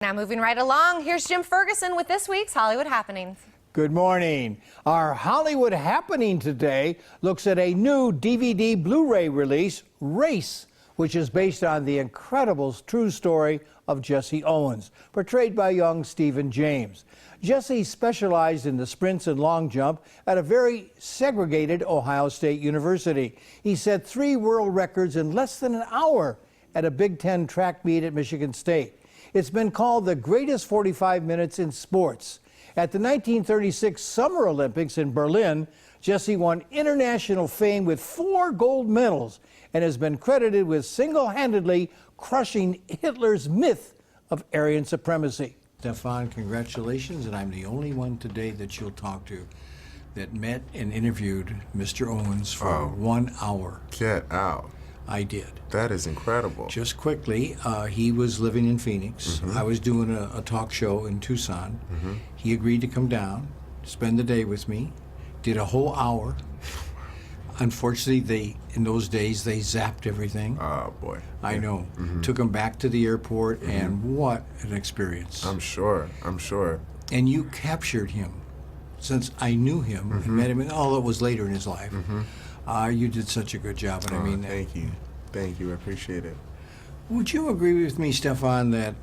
Now moving right along, here's Jim Ferguson with this week's Hollywood Happenings. Good morning. Our Hollywood Happening today looks at a new DVD Blu-ray release, Race, which is based on the incredible true story of Jesse Owens, portrayed by young Stephan James. Jesse specialized in the sprints and long jump at a very segregated Ohio State University. He set 3 world records in less than an hour at a Big Ten track meet at Michigan State. It's been called the greatest 45 minutes in sports. At the 1936 Summer Olympics in Berlin, Jesse won international fame with 4 gold medals and has been credited with single-handedly crushing Hitler's myth of Aryan supremacy. Stephan, congratulations, and I'm the only one today that you'll talk to that met and interviewed Mr. Owens for 1 hour. Get out. I did. That is incredible. Just quickly, he was living in Phoenix. I was doing a talk show in Tucson. He agreed to come down, spend the day with me, did a whole hour. Unfortunately, in those days, they zapped everything. Oh, boy. I know. Took him back to the airport, and what an experience. I'm sure. And you captured him. Since I knew him and met him, and although it was later in his life, you did such a good job. And I mean, thank you. Thank you. I appreciate it. Would you agree with me, Stephan, that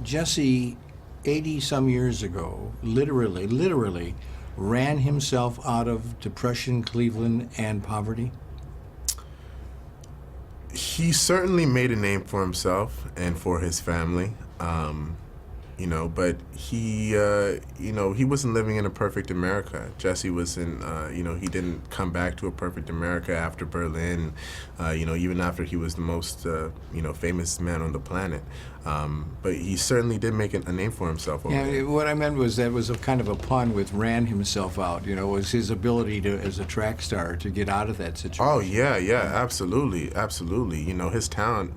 Jesse, 80-some years ago, literally ran himself out of depression, Cleveland, and poverty? He certainly made a name for himself and for his family. But he, he wasn't living in a perfect America. Jesse wasn't, he didn't come back to a perfect America after Berlin, even after he was the most, famous man on the planet. But he certainly did make a name for himself over there. What I meant was that was a kind of a pun with ran himself out, was his ability to, as a track star, to get out of that situation. Oh, yeah, absolutely. His talent,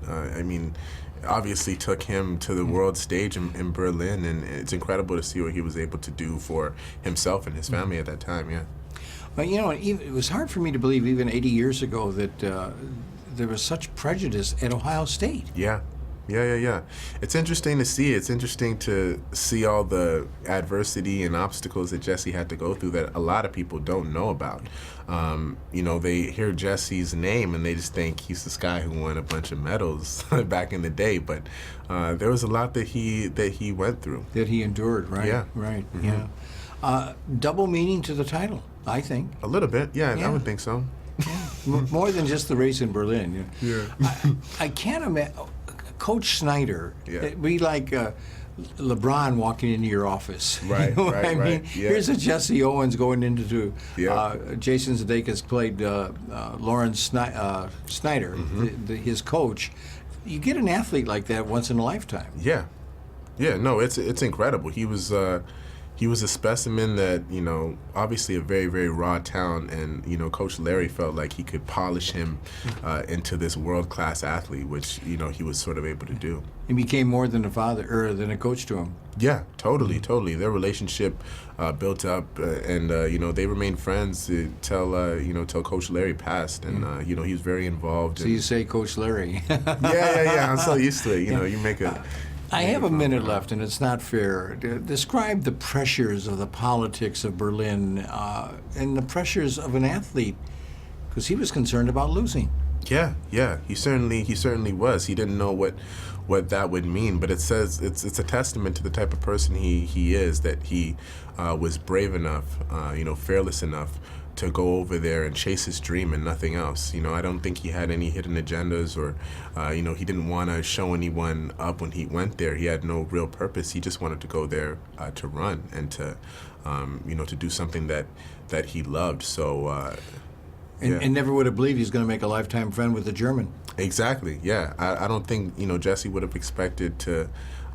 obviously took him to the world stage in Berlin, and it's incredible to see what he was able to do for himself and his family at that time, yeah. But, it was hard for me to believe even 80 years ago that there was such prejudice at Ohio State. Yeah. It's interesting to see. It's interesting to see all the adversity and obstacles that Jesse had to go through that a lot of people don't know about. They hear Jesse's name and they just think he's this guy who won a bunch of medals back in the day. But there was a lot that he went through. That he endured, right? Yeah. Right, yeah. Double meaning to the title, I think. A little bit, yeah. I would think so. Yeah. More than just the race in Berlin. Yeah. I can't imagine. Coach Snyder, Yeah. it'd be like LeBron walking into your office. Right, Yeah. Here's a Jesse Owens going into Jason Sudeikis played Lawrence Snyder, his coach. You get an athlete like that once in a lifetime. Yeah. No, it's incredible. He was a specimen that, obviously a very, very raw talent, and, Coach Larry felt like he could polish him into this world-class athlete, which, he was sort of able to do. He became more than a father, or than a coach to him. Yeah, totally. Their relationship built up, and, they remained friends till Coach Larry passed, and, he was very involved. So you say Coach Larry. Yeah, I'm so used to it. You make a... I have a minute left, and it's not fair. Describe the pressures of the politics of Berlin and the pressures of an athlete, because he was concerned about losing. Yeah. He certainly was. He didn't know what that would mean, but it says it's a testament to the type of person he is, that he was brave enough, fearless enough to go over there and chase his dream and nothing else. I don't think he had any hidden agendas, or, he didn't want to show anyone up when he went there. He had no real purpose. He just wanted to go there to run and to, to do something that he loved. So, And never would have believed he's going to make a lifetime friend with a German. Exactly, yeah. I don't think, Jesse would have expected to,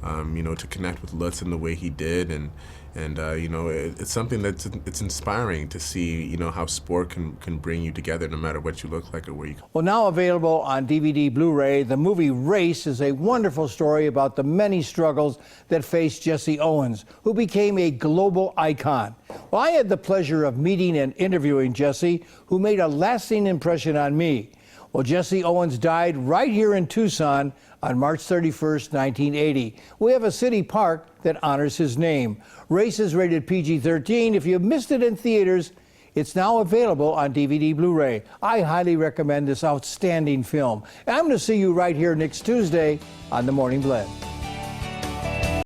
to connect with Lutz in the way he did, and it's something it's inspiring to see, how sport can bring you together no matter what you look like or where you come. Well, now available on DVD Blu-ray, the movie Race is a wonderful story about the many struggles that faced Jesse Owens, who became a global icon. Well, I had the pleasure of meeting and interviewing Jesse, who made a lasting impression on me. Well, Jesse Owens died right here in Tucson on March 31st, 1980. We have a city park that honors his name. Race is rated PG-13. If you missed it in theaters, it's now available on DVD Blu-ray. I highly recommend this outstanding film. And I'm going to see you right here next Tuesday on The Morning Blend.